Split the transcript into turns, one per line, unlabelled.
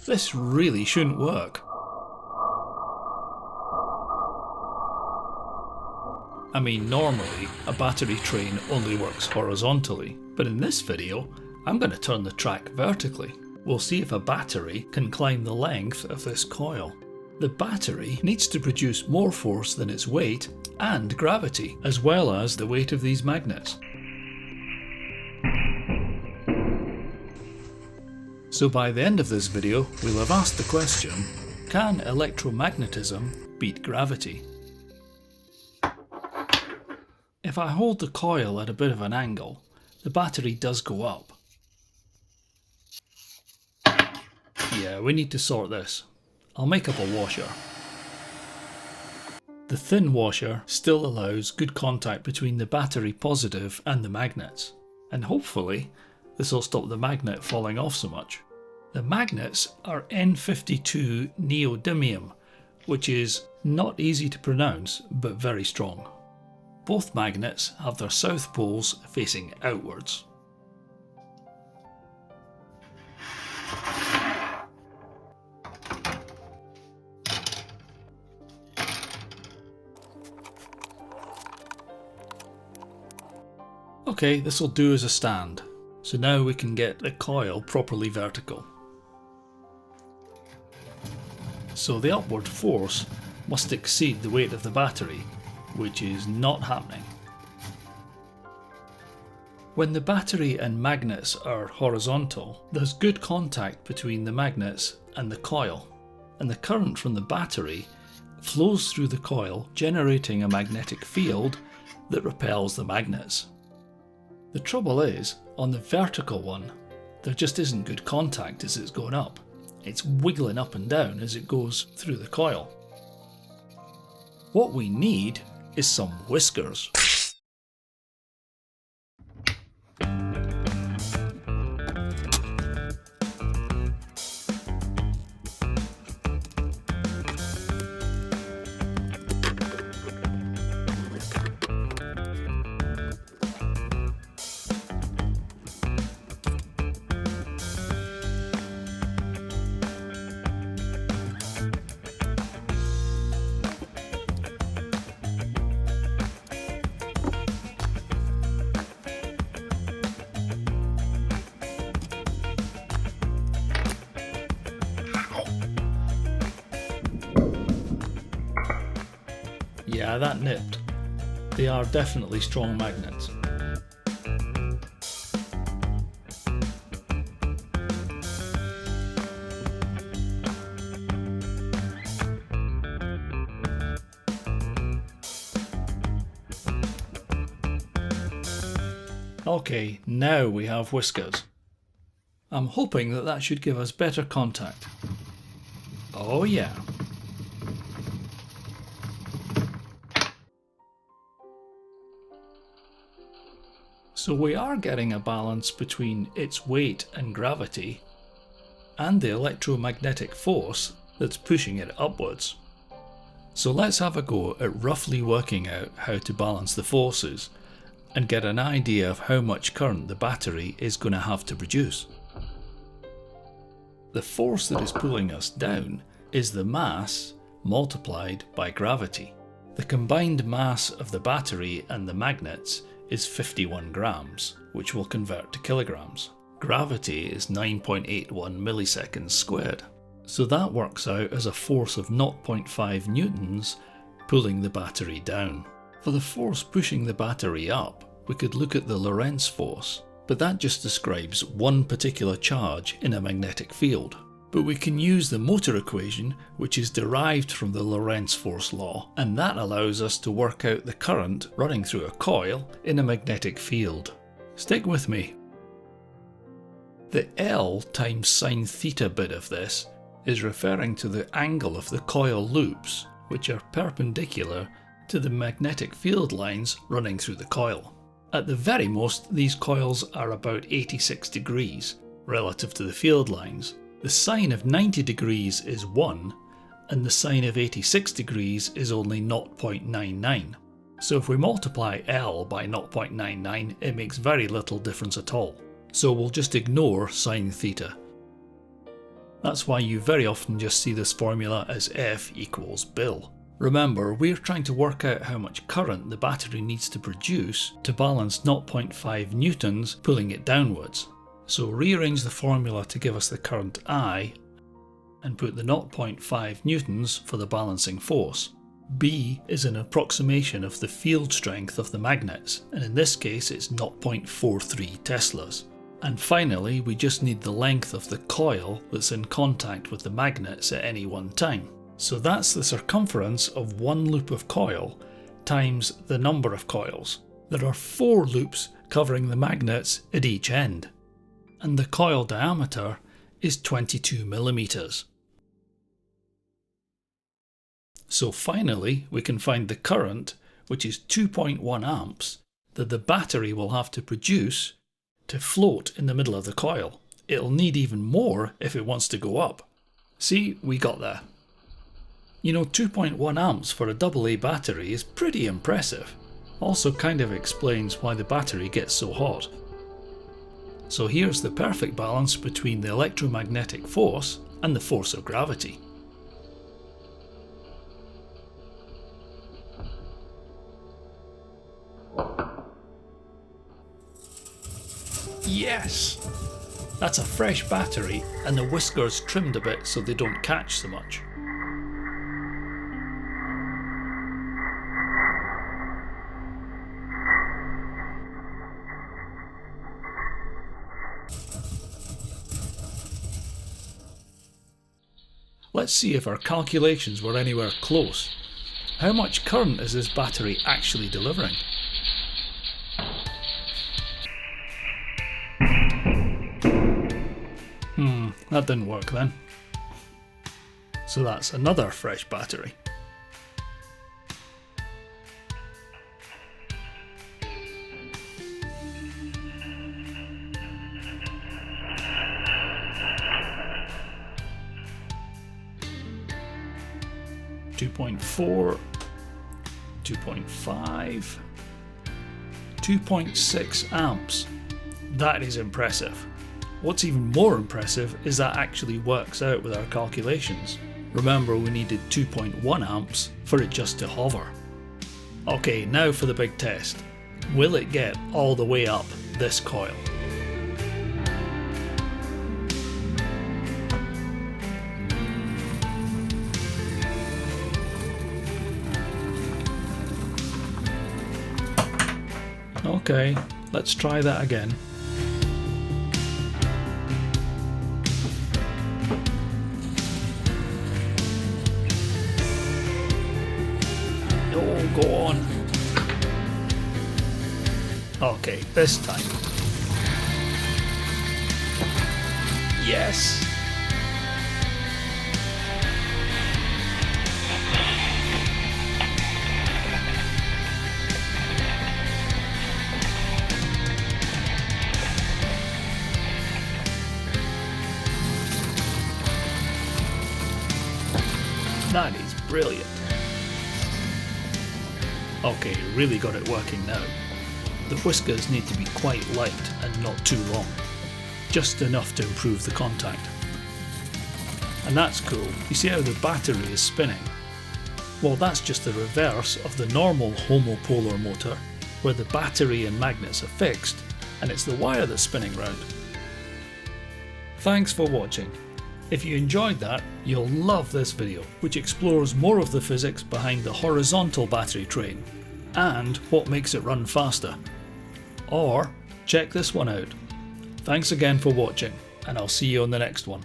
This really shouldn't work. I mean, normally a battery train only works horizontally, but in this video I'm going to turn the track vertically. We'll see if a battery can climb the length of this coil. The battery needs to produce more force than its weight and gravity, as well as the weight of these magnets. So by the end of this video we'll have asked the question, can electromagnetism beat gravity? If I hold the coil at a bit of an angle, the battery does go up. Yeah, we need to sort this. I'll make up a washer. The thin washer still allows good contact between the battery positive and the magnets, and hopefully this will stop the magnet falling off so much. The magnets are N52 Neodymium, which is not easy to pronounce but very strong. Both magnets have their south poles facing outwards. Okay, this will do as a stand. So now we can get the coil properly vertical. So the upward force must exceed the weight of the battery, which is not happening. When the battery and magnets are horizontal, there's good contact between the magnets and the coil, and the current from the battery flows through the coil, generating a magnetic field that repels the magnets. The trouble is, on the vertical one, there just isn't good contact as it's going up. It's wiggling up and down as it goes through the coil. What we need is some whiskers. Yeah, that nipped. They are definitely strong magnets. Okay, now we have whiskers. I'm hoping that that should give us better contact. Oh yeah. So we are getting a balance between its weight and gravity and the electromagnetic force that's pushing it upwards. So let's have a go at roughly working out how to balance the forces and get an idea of how much current the battery is going to have to produce. The force that is pulling us down is the mass multiplied by gravity. The combined mass of the battery and the magnets is 51 grams, which will convert to kilograms. Gravity is 9.81 milliseconds squared. So that works out as a force of 0.5 newtons pulling the battery down. For the force pushing the battery up, we could look at the Lorentz force, but that just describes one particular charge in a magnetic field. But we can use the motor equation, which is derived from the Lorentz Force Law, and that allows us to work out the current running through a coil in a magnetic field. Stick with me. The L times sine theta bit of this is referring to the angle of the coil loops, which are perpendicular to the magnetic field lines running through the coil. At the very most, these coils are about 86 degrees relative to the field lines. The sine of 90 degrees is 1, and the sine of 86 degrees is only 0.99. So if we multiply L by 0.99, it makes very little difference at all. So we'll just ignore sine theta. That's why you very often just see this formula as F equals BIL. Remember, we're trying to work out how much current the battery needs to produce to balance 0.5 newtons pulling it downwards. So rearrange the formula to give us the current I and put the 0.5 newtons for the balancing force. B is an approximation of the field strength of the magnets, and in this case it's 0.43 teslas. And finally, we just need the length of the coil that's in contact with the magnets at any one time. So that's the circumference of one loop of coil times the number of coils. There are 4 loops covering the magnets at each end, and the coil diameter is 22 millimeters. So finally, we can find the current, which is 2.1 amps, that the battery will have to produce to float in the middle of the coil. It'll need even more if it wants to go up. See, we got there. You know, 2.1 amps for a AA battery is pretty impressive. Also kind of explains why the battery gets so hot. So here's the perfect balance between the electromagnetic force and the force of gravity. Yes! That's a fresh battery, and the whiskers trimmed a bit so they don't catch so much. Let's see if our calculations were anywhere close. How much current is this battery actually delivering? That didn't work then. So that's another fresh battery. .4, 2.5, 2.6 amps. That is impressive. What's even more impressive is that actually works out with our calculations. Remember, we needed 2.1 amps for it just to hover. Okay, now for the big test. Will it get all the way up this coil? Okay, let's try that again. Oh, go on. Okay, this time. Yes! That is brilliant. Okay, really got it working now. The whiskers need to be quite light and not too long. Just enough to improve the contact. And that's cool. You see how the battery is spinning? Well, that's just the reverse of the normal homopolar motor, where the battery and magnets are fixed, and it's the wire that's spinning round. Thanks for watching. If you enjoyed that, you'll love this video, which explores more of the physics behind the horizontal battery train, and what makes it run faster. Or check this one out. Thanks again for watching, and I'll see you on the next one.